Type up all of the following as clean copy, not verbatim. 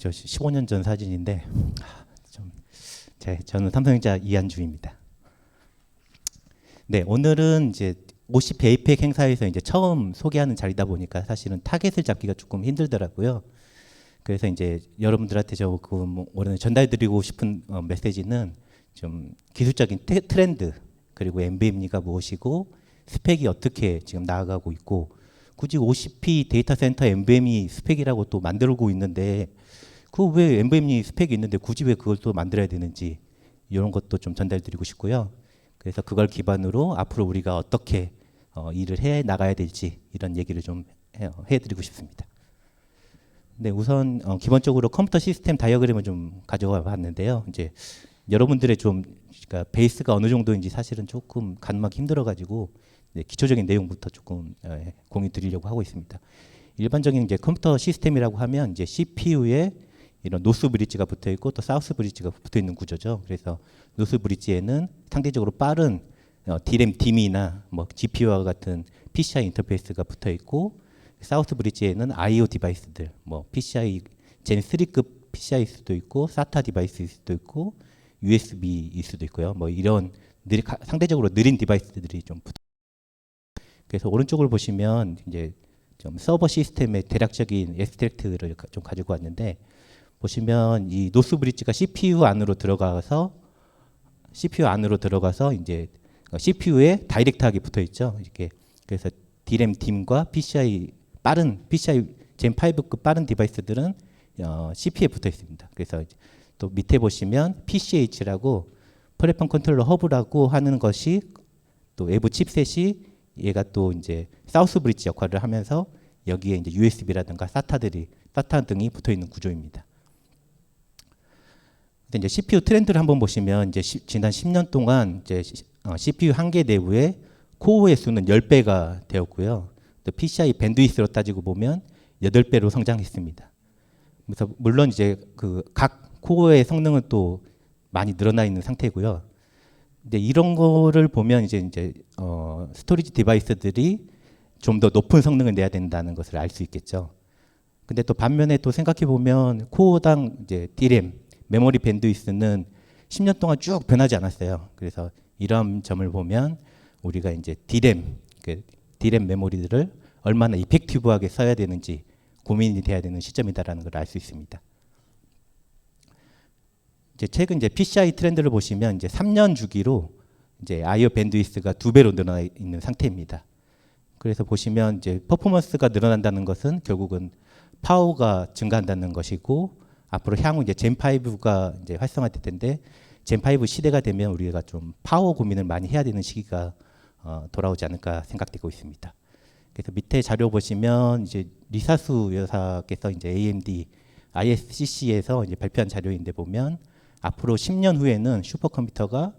저 15년 전 사진인데 저는 삼성전자 이한주입니다. 네, 오늘은 이제 50회 에이펙 행사에서 이제 처음 소개하는 자리다 보니까 사실은 타겟을 잡기가 조금 힘들더라고요. 그래서 이제 여러분들한테 오늘 전달드리고 싶은 메시지는 좀 기술적인 트렌드, 그리고 NVMe가 무엇이고 스펙이 어떻게 지금 나아가고 있고, 굳이 50P 데이터 센터 NVMe 스펙이라고 또 만들고 있는데 그 왜 NVMe 스펙이 있는데 굳이 왜 그걸 또 만들어야 되는지, 이런 것도 좀 전달드리고 싶고요. 그래서 그걸 기반으로 앞으로 우리가 어떻게 일을 해 나가야 될지, 이런 얘기를 좀 해드리고 싶습니다. 네, 우선 기본적으로 컴퓨터 시스템 다이어그램을 좀 가져와 봤는데요. 이제 여러분들의 그러니까 베이스가 어느 정도인지 사실은 조금 가늠하기 힘들어가지고 기초적인 내용부터 조금 공유 드리려고 하고 있습니다. 일반적인 이제 컴퓨터 시스템이라고 하면 이제 CPU에 이런 노스 브릿지가 붙어 있고 또 사우스 브릿지가 붙어 있는 구조죠. 그래서 노스 브릿지에는 상대적으로 빠른 DRAM DIMM이나 뭐 GPU와 같은 PCI 인터페이스가 붙어 있고, 사우스 브릿지에는 I/O 디바이스들, 뭐 PCI 젠 3급 PCI일 수도 있고 SATA 디바이스일 수도 있고 USB일 수도 있고요. 뭐 이런 상대적으로 느린 디바이스들이 좀 붙어. 그래서 오른쪽을 보시면 이제 좀 서버 시스템의 대략적인 앱스트랙트를 좀 가지고 왔는데, 보시면 이 노스 브릿지가 CPU 안으로 들어가서 이제 CPU에 다이렉트하게 붙어 있죠. 이렇게. 그래서 DRAM DIMM과 빠른 PCI 젠 5급 빠른 디바이스들은 CPU에 붙어 있습니다. 그래서 또 밑에 보시면 PCH라고 플랫폼 컨트롤러 허브라고 하는 것이 또 외부 칩셋이 얘가 또 이제 사우스 브릿지 역할을 하면서 여기에 이제 USB라든가 SATA 등이 붙어 있는 구조입니다. 근데 이제 CPU 트렌드를 한번 보시면 이제 지난 10년 동안 이제 CPU 한 개 내부에 코어의 수는 10배가 되었고요. 또 PCI 밴드위스로 따지고 보면 8배로 성장했습니다. 그래서 물론 이제 그 각 코어의 성능은 또 많이 늘어나 있는 상태고요. 근데 이런 거를 보면 이제 스토리지 디바이스들이 좀 더 높은 성능을 내야 된다는 것을 알 수 있겠죠. 근데 또 반면에 또 생각해 보면 코어당 이제 DRAM 메모리 밴드위스는 10년 동안 쭉 변하지 않았어요. 그래서 이런 점을 보면 우리가 이제 DRAM 메모리들을 얼마나 이펙티브하게 써야 되는지 고민이 돼야 되는 시점이다라는 걸 알 수 있습니다. 이제 최근 이제 PCI 트렌드를 보시면 이제 3년 주기로 이제 I/O 밴드위스가 2배로 늘어나 있는 상태입니다. 그래서 보시면 이제 퍼포먼스가 늘어난다는 것은 결국은 파워가 증가한다는 것이고, 앞으로 향후 이제 젠5가 이제 활성화될 텐데, 젠5 시대가 되면 우리가 좀 파워 고민을 많이 해야 되는 시기가 돌아오지 않을까 생각되고 있습니다. 그래서 밑에 자료 보시면 이제 리사수 여사께서 이제 AMD ISCC에서 이제 발표한 자료인데 보면 앞으로 10년 후에는 슈퍼컴퓨터가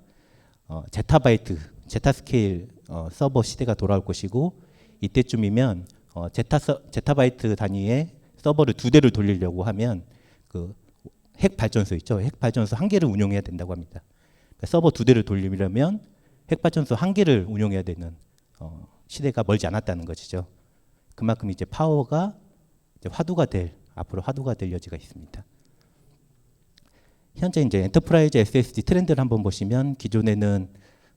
제타스케일 서버 시대가 돌아올 것이고, 이때쯤이면 제타바이트 단위의 서버를 2대를 돌리려고 하면 그 핵 발전소 있죠. 핵 발전소 1개를 운용해야 된다고 합니다. 그러니까 서버 2대를 돌리려면 핵 발전소 1개를 운용해야 되는 시대가 멀지 않았다는 것이죠. 그만큼 이제 파워가 이제 앞으로 화두가 될 여지가 있습니다. 현재 이제 엔터프라이즈 SSD 트렌드를 한번 보시면 기존에는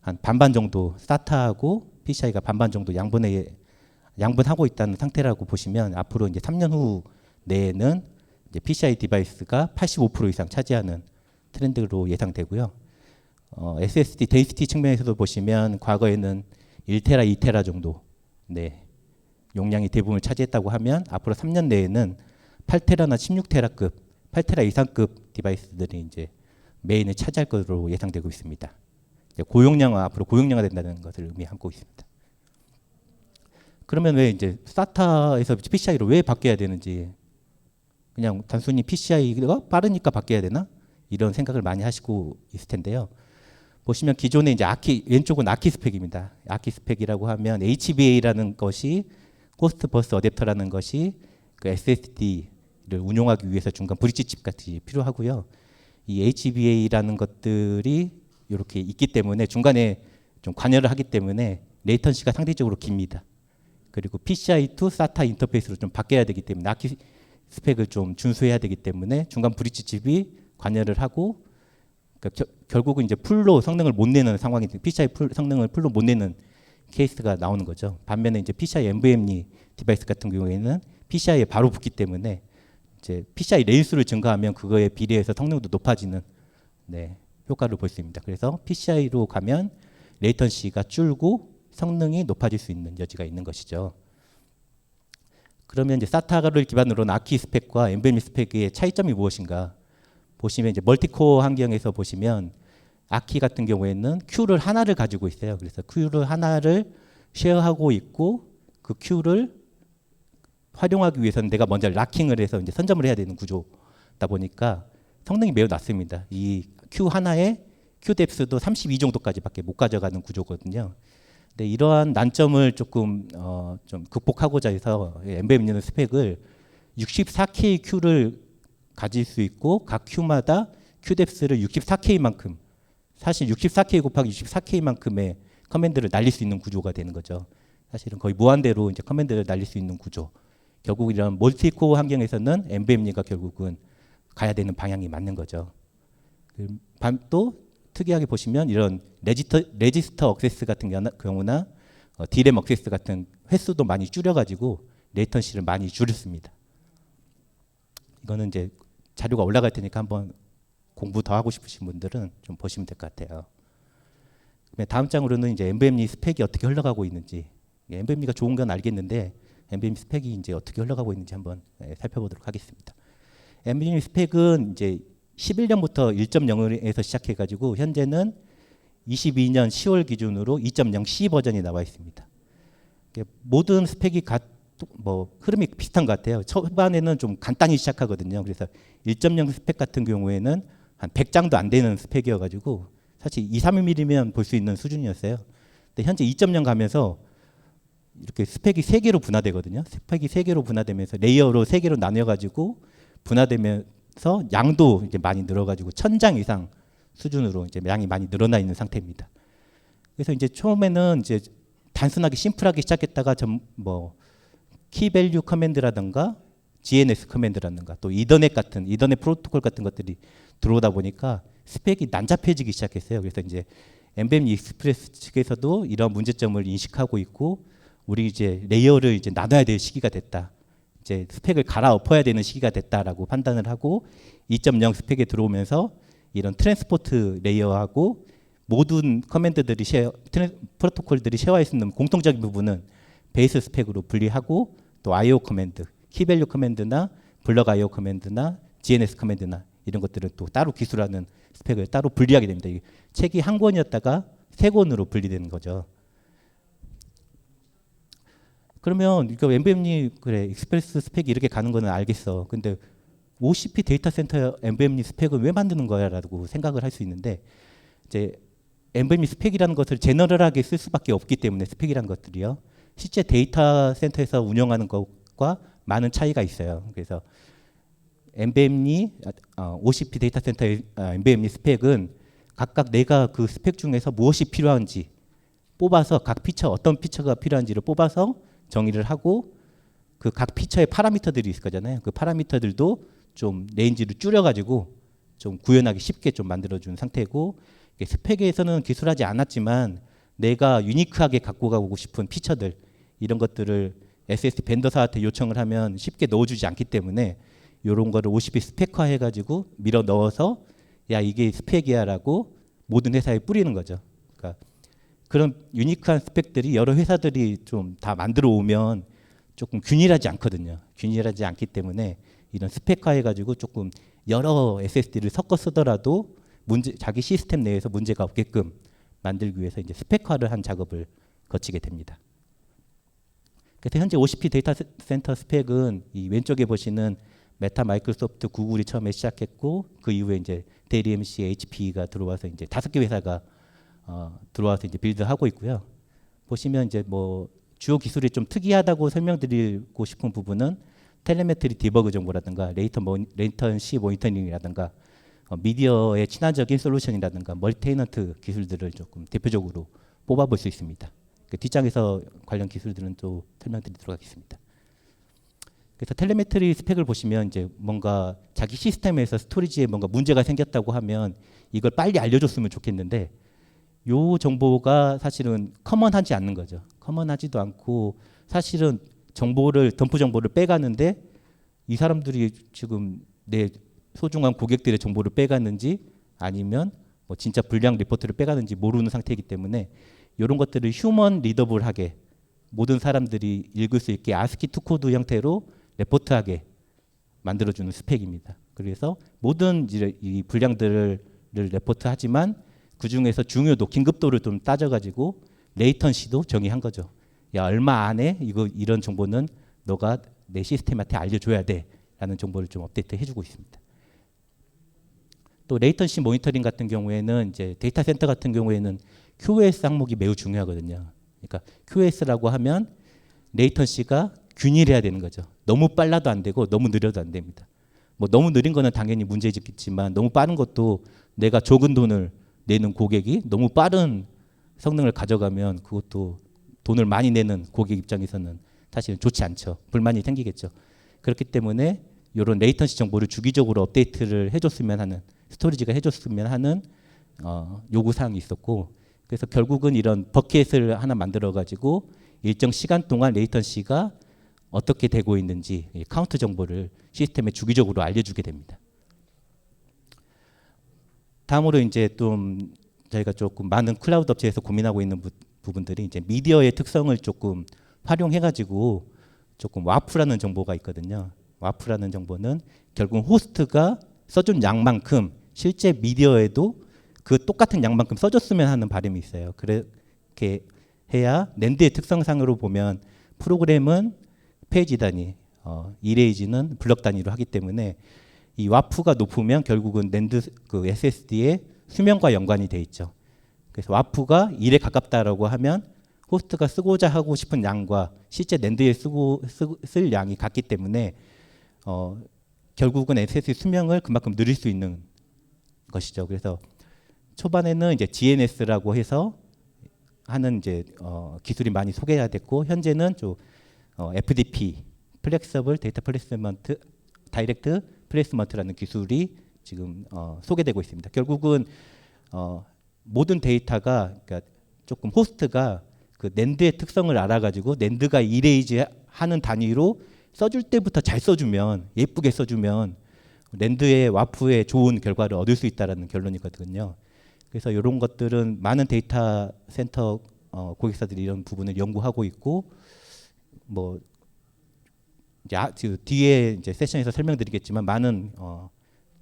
한 반반 정도 SATA하고 PCI가 반반 정도 양분하고 있다는 상태라고 보시면, 앞으로 이제 3년 후 내에는 이제 PCI 디바이스가 85% 이상 차지하는 트렌드로 예상되고요. SSD 데인시티 측면에서도 보시면 과거에는 1테라, 2테라 정도 용량이 대부분을 차지했다고 하면 앞으로 3년 내에는 8테라나 16테라급, 8테라 이상급 디바이스들이 이제 메인을 차지할 것으로 예상되고 있습니다. 앞으로 고용량화 된다는 것을 의미하고 있습니다. 그러면 왜 이제 SATA에서 PCI로 왜 바뀌어야 되는지, 그냥 단순히 PCI가 빠르니까 바뀌어야 되나? 이런 생각을 많이 하시고 있을 텐데요. 보시면 기존에 이제 왼쪽은 아키 스펙입니다. 아키 스펙이라고 하면 HBA라는 것이 호스트 버스 어댑터라는 것이 그 SSD를 운용하기 위해서 중간 브릿지 칩 같이 필요하고요. 이 HBA라는 것들이 이렇게 있기 때문에 중간에 좀 관여를 하기 때문에 레이턴시가 상대적으로 깁니다. 그리고 PCI to SATA 인터페이스로 좀 바뀌어야 되기 때문에 스펙을 좀 준수해야 되기 때문에 중간 브릿지 칩이 관여를 하고, 그러니까 결국은 이제 풀로 성능을 못 내는 상황이 PCI 성능을 풀로 못 내는 케이스가 나오는 거죠. 반면에 이제 PCI NVMe 디바이스 같은 경우에는 PCI에 바로 붙기 때문에 이제 PCI 레일수를 증가하면 그거에 비례해서 성능도 높아지는 네, 효과를 볼 수 있습니다. 그래서 PCI로 가면 레이턴시가 줄고 성능이 높아질 수 있는 여지가 있는 것이죠. 그러면 이제 SATA를 기반으로 한 아키 스펙과 NVMe 스펙의 차이점이 무엇인가 보시면, 이제 멀티코어 환경에서 보시면 아키 같은 경우에는 큐를 하나를 가지고 있어요. 그래서 큐를 하나를 쉐어하고 있고, 그 큐를 활용하기 위해서는 내가 먼저 락킹을 해서 이제 선점을 해야 되는 구조다 보니까 성능이 매우 낮습니다. 이 큐 하나에 큐 뎁스도 32 정도까지밖에 못 가져가는 구조거든요. 근데 이러한 난점을 조금 좀 극복하고자 해서 NVMe는 스펙을 64K 큐를 가질 수 있고, 각 큐마다 큐 뎁스를 64K만큼, 사실 64K 곱하기 64K만큼의 커맨드를 날릴 수 있는 구조가 되는 거죠. 사실은 거의 무한대로 이제 커맨드를 날릴 수 있는 구조. 결국 이런 멀티코어 환경에서는 NVMe가 결국은 가야 되는 방향이 맞는 거죠. 또 특이하게 보시면 이런 레지스터 억세스 같은 경우나 D램 억세스 같은 횟수도 많이 줄여가지고 레이턴시를 많이 줄였습니다. 이거는 이제 자료가 올라갈 테니까 한번 공부 더 하고 싶으신 분들은 좀 보시면 될 것 같아요. 다음 장으로는 이제 NVMe 스펙이 어떻게 흘러가고 있는지, NVMe가 좋은 건 알겠는데 NVMe 스펙이 이제 어떻게 흘러가고 있는지 한번 살펴보도록 하겠습니다. NVMe 스펙은 이제 11년부터 1.0에서 시작해가지고 현재는 22년 10월 기준으로 2.0C 버전이 나와 있습니다. 모든 스펙이 흐름이 비슷한 것 같아요. 초반에는 좀 간단히 시작하거든요. 그래서 1.0 스펙 같은 경우에는 한 100장도 안 되는 스펙이어가지고 사실 2, 3mm면 볼 수 있는 수준이었어요. 근데 현재 2.0 가면서 이렇게 스펙이 3개로 분화되거든요. 스펙이 3개로 분화되면서 레이어로 3개로 나뉘어가지고 분화되면서 양도 이제 많이 늘어가지고 1000장 이상 수준으로 이제 양이 많이 늘어나 있는 상태입니다. 그래서 이제 처음에는 이제 단순하게 심플하게 시작했다가 키 밸류 커맨드라든가 GNS 커맨드라든가 또 이더넷 프로토콜 같은 것들이 들어오다 보니까 스펙이 난잡해지기 시작했어요. 그래서 이제 NVMe 익스프레스 측에서도 이런 문제점을 인식하고 있고, 우리 이제 레이어를 이제 나눠야 될 시기가 됐다. 이제 스펙을 갈아엎어야 되는 시기가 됐다라고 판단을 하고 2.0 스펙에 들어오면서 이런 트랜스포트 레이어하고 모든 커맨드들이 프로토콜들이 쉐어할 수 있는 공통적인 부분은 베이스 스펙으로 분리하고, 또 IO 커맨드, 키밸류 커맨드나 블럭 IO 커맨드나 GNS 커맨드나 이런 것들을 또 따로 기술하는 스펙을 따로 분리하게 됩니다. 책이 한 권이었다가 3권으로 분리되는 거죠. 그러면 이거 NVMe 그래 익스프레스 스펙이 이렇게 가는 거는 알겠어. 근데 OCP 데이터 센터 NVMe 스펙을 왜 만드는 거야라고 생각을 할 수 있는데, 이제 NVMe 스펙이라는 것을 제너럴하게 쓸 수밖에 없기 때문에 스펙이라는 것들이요. 실제 데이터 센터에서 운영하는 것과 많은 차이가 있어요. 그래서 NVMe OCP 데이터 센터의 NVMe 스펙은 각각 내가 그 스펙 중에서 무엇이 필요한지 뽑아서 각 피처 어떤 피처가 필요한지를 뽑아서 정의를 하고, 그 각 피처의 파라미터들이 있을 거잖아요. 그 파라미터들도 좀 레인지를 줄여가지고 좀 구현하기 쉽게 좀 만들어준 상태고, 스펙에서는 기술하지 않았지만 내가 유니크하게 갖고 가고 싶은 피처들 이런 것들을 SSD 벤더사한테 요청을 하면 쉽게 넣어주지 않기 때문에 이런 거를 OCP 스펙화 해가지고 밀어 넣어서 야 이게 스펙이야라고 모든 회사에 뿌리는 거죠. 그러니까 그런 유니크한 스펙들이 여러 회사들이 좀 다 만들어 오면 조금 균일하지 않거든요. 균일하지 않기 때문에 이런 스펙화 해가지고 조금 여러 SSD를 섞어 쓰더라도 자기 시스템 내에서 문제가 없게끔 만들기 위해서 이제 스펙화를 한 작업을 거치게 됩니다. 그래서 현재 OCP 데이터 센터 스펙은 이 왼쪽에 보시는 메타, 마이크로소프트, 구글이 처음에 시작했고, 그 이후에 이제 데일 EMC, HP가 들어와서 이제 5개 회사가 들어와서 이제 빌드하고 있고요. 보시면 이제 주요 기술이 좀 특이하다고 설명드리고 싶은 부분은 텔레메트리 디버그 정보라든가 레이턴시 모니터링이라든가 미디어에 친화적인 솔루션이라든가 멀티테너트 기술들을 조금 대표적으로 뽑아볼 수 있습니다. 그 뒷장에서 관련 기술들은 또 설명드리도록 하겠습니다. 그래서 텔레메트리 스펙을 보시면 이제 뭔가 자기 시스템에서 스토리지에 뭔가 문제가 생겼다고 하면 이걸 빨리 알려줬으면 좋겠는데 요 정보가 사실은 커먼하지 않는 거죠. 커먼하지도 않고 사실은 정보를 덤프 정보를 빼가는데 이 사람들이 지금 내 소중한 고객들의 정보를 빼갔는지 아니면 뭐 진짜 불량 리포트를 빼가는지 모르는 상태이기 때문에 이런 것들을 휴먼 리더블하게 모든 사람들이 읽을 수 있게 아스키 투 코드 형태로 레포트하게 만들어주는 스펙입니다. 그래서 모든 이 불량들을 레포트하지만 그 중에서 중요도, 긴급도를 좀 따져가지고 레이턴시도 정의한 거죠. 야, 얼마 안에 이런 정보는 너가 내 시스템한테 알려줘야 돼라는 정보를 좀 업데이트 해주고 있습니다. 또 레이턴시 모니터링 같은 경우에는 이제 데이터 센터 같은 경우에는 QoS 항목이 매우 중요하거든요. 그러니까 QoS라고 하면 레이턴시가 균일해야 되는 거죠. 너무 빨라도 안 되고 너무 느려도 안 됩니다. 뭐 너무 느린 거는 당연히 문제겠지만 너무 빠른 것도 내가 적은 돈을 내는 고객이 너무 빠른 성능을 가져가면 그것도 돈을 많이 내는 고객 입장에서는 사실은 좋지 않죠. 불만이 생기겠죠. 그렇기 때문에 이런 레이턴시 정보를 주기적으로 업데이트를 해줬으면 하는 스토리지가 해줬으면 하는 요구사항이 있었고 그래서 결국은 이런 버켓을 하나 만들어 가지고 일정 시간 동안 레이턴시가 어떻게 되고 있는지 카운트 정보를 시스템에 주기적으로 알려주게 됩니다. 다음으로 이제 좀 저희가 조금 많은 클라우드 업체에서 고민하고 있는 부분들이 이제 미디어의 특성을 조금 활용해가지고 조금 와프라는 정보가 있거든요. 와프라는 정보는 결국 호스트가 써준 양만큼 실제 미디어에도 그 똑같은 양만큼 써줬으면 하는 바람이 있어요. 그렇게 해야 낸드의 특성상으로 보면 프로그램은 페이지 단위, 이레이지는 블럭 단위로 하기 때문에 이 와프가 높으면 결국은 낸드 그 SSD의 수명과 연관이 돼 있죠. 그래서 와프가 1에 가깝다라고 하면 호스트가 쓰고자 하고 싶은 양과 실제 낸드에 쓸 양이 같기 때문에 결국은 SSD 수명을 그만큼 늘릴 수 있는 것이죠. 그래서 초반에는 이제 GNS라고 해서 하는 이제 기술이 많이 소개가 됐고 현재는 좀 FDP, 플렉서블 데이터 플레이스먼트, 다이렉트 플레이스먼트라는 기술이 지금 소개되고 있습니다. 결국은 모든 데이터가 그러니까 조금 호스트가 그 낸드의 특성을 알아가지고 낸드가 이레이즈 하는 단위로 써줄 때부터 잘 써주면 예쁘게 써주면 낸드의 와프에 좋은 결과를 얻을 수 있다는 결론이거든요. 그래서 이런 것들은 많은 데이터 센터 고객사들이 이런 부분을 연구하고 있고 뭐 이제 뒤에 이제 세션에서 설명드리겠지만 많은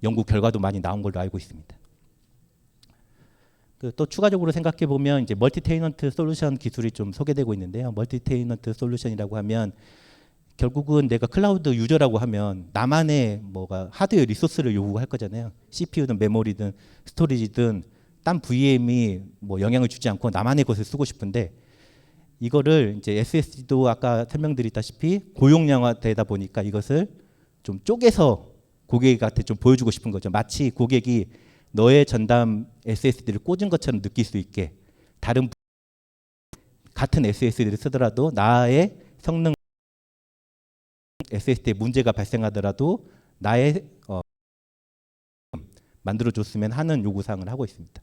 연구 결과도 많이 나온 걸로 알고 있습니다. 또 추가적으로 생각해 보면 이제 멀티 테너넌트 솔루션 기술이 좀 소개되고 있는데요. 멀티 테너넌트 솔루션이라고 하면 결국은 내가 클라우드 유저라고 하면 나만의 뭐가 하드웨어 리소스를 요구할 거잖아요. CPU든 메모리든 스토리지든 딴 VM이 뭐 영향을 주지 않고 나만의 것을 쓰고 싶은데 이거를 이제 SSD도 아까 설명드렸다시피 고용량화되다 보니까 이것을 좀 쪼개서 고객한테 좀 보여주고 싶은 거죠. 마치 고객이 너의 전담 SSD를 꽂은 것처럼 느낄 수 있게 다른 같은 SSD를 쓰더라도 나의 성능 SSD에 문제가 발생하더라도 나의 만들어줬으면 하는 요구사항을 하고 있습니다.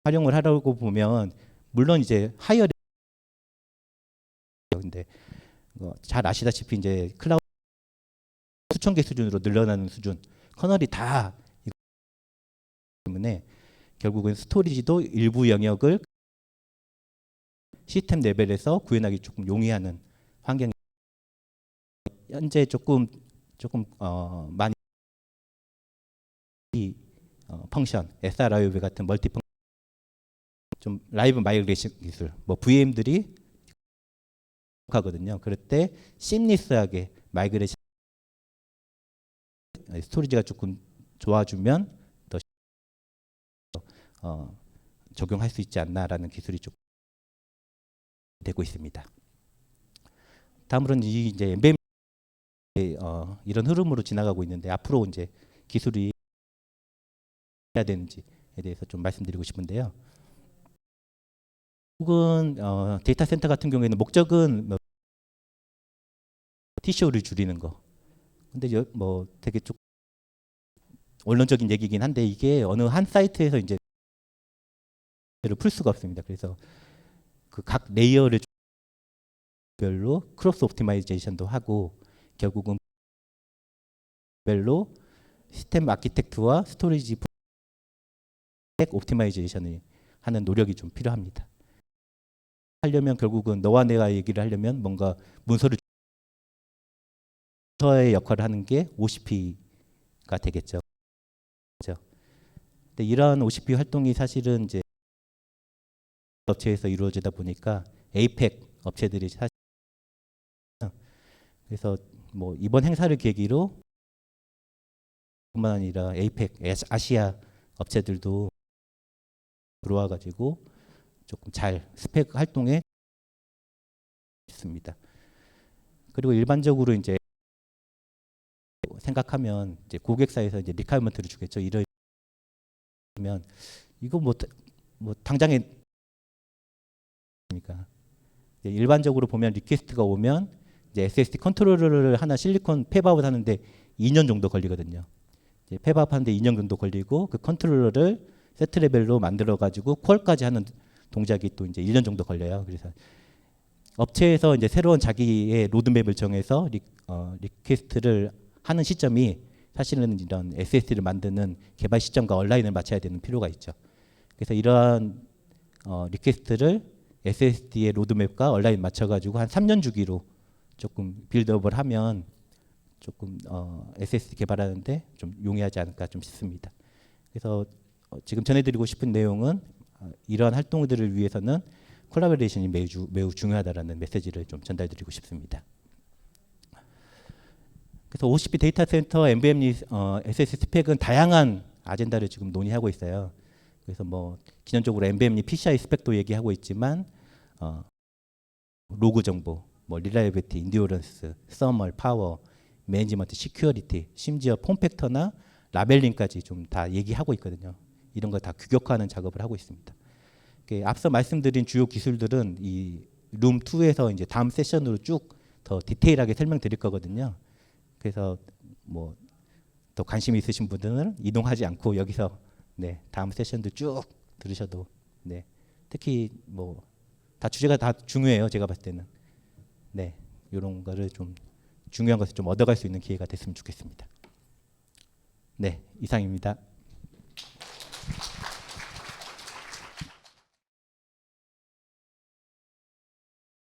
활용을 하려고 보면 물론 이제 하이어 근데 잘 아시다시피 이제 클라우드 수천 개 수준으로 늘어나는 수준 커널이 다 때문에 결국은 스토리지도 일부 영역을 시스템 레벨에서 구현하기 조금 용이하는 환경이 현재 조금 많이 펑션, SRIOV 같은 멀티 펑션 좀 라이브 마이그레이션 기술, 뭐 VM들이 하거든요. 그럴 때 심리스하게 마이그레이션 스토리지가 조금 좋아지면 더 적용할 수 있지 않나라는 기술이 좀 되고 있습니다. 다음으로는 이제 MBM 이런 흐름으로 지나가고 있는데 앞으로 이제 기술이 해야 되는지에 대해서 좀 말씀드리고 싶은데요. 혹은 데이터 센터 같은 경우에는 목적은 뭐 TCO를 줄이는 거. 근데 뭐 되게 좀 원론적인 얘기긴 한데 이게 어느 한 사이트에서 이제 풀 수가 없습니다. 그래서 그 각 레이어를 별로 크로스 옵티마이제이션도 하고 결국은 별로 시스템 아키텍트와 스토리지 옵티마이제이션을 하는 노력이 좀 필요합니다. 하려면 결국은 너와 내가 얘기를 하려면 뭔가 문서를 문서의 역할을 하는 게 OCP가 되겠죠. 그렇죠? 근데 이러한 OCP 활동이 사실은 이제 업체에서 이루어지다 보니까 에이펙 업체들이 사실 그래서 뭐 이번 행사를 계기로 뿐만 아니라 에이펙 아시아 업체들도 들어와 가지고 조금 잘 스펙 활동에 있습니다. 그리고 일반적으로 이제 생각하면 이제 고객사에서 이제 리퀘어먼트를 주겠죠. 이러면 이거 뭐 당장에 그러니까 일반적으로 보면 리퀘스트가 오면 이제 SSD 컨트롤러를 하나 실리콘 폐업을 하는데 2년 정도 걸리거든요. 폐업 하는데 2년 정도 걸리고 그 컨트롤러를 세트 레벨로 만들어 가지고 퀄까지 하는 동작이 또 이제 1년 정도 걸려요. 그래서 업체에서 이제 새로운 자기의 로드맵을 정해서 리퀘스트를 하는 시점이 사실은 이런 SSD를 만드는 개발 시점과 얼라인을 맞춰야 되는 필요가 있죠. 그래서 이러한 리퀘스트를 SSD의 로드맵과 얼라인 맞춰가지고 한 3년 주기로 조금 빌드업을 하면 조금 SSD 개발하는데 좀 용이하지 않을까 좀 싶습니다. 그래서 지금 전해드리고 싶은 내용은 이러한 활동들을 위해서는 콜라보레이션이 매우 중요하다라는 메시지를 좀 전달드리고 싶습니다. 그래서 OCP 데이터 센터 NVMe SSD 스펙은 다양한 아젠다를 지금 논의하고 있어요. 그래서 뭐 기존적으로 NVMe PCI 스펙도 얘기하고 있지만 로그 정보, 뭐 리라이빌리티, 인듀어런스, 서멀, 파워, 매니지먼트, 시큐리티, 심지어 폼팩터나 라벨링까지 좀 다 얘기하고 있거든요. 이런 거 다 규격화하는 작업을 하고 있습니다. 앞서 말씀드린 주요 기술들은 이 룸 2에서 이제 다음 세션으로 쭉 더 디테일하게 설명드릴 거거든요. 그래서 뭐 더 관심 있으신 분들은 이동하지 않고 여기서 네, 다음 세션도 쭉 들으셔도 네, 특히 뭐 다 주제가 다 중요해요. 제가 봤을 때는 네, 이런 거를 좀 중요한 것을 좀 얻어갈 수 있는 기회가 됐으면 좋겠습니다. 네, 이상입니다.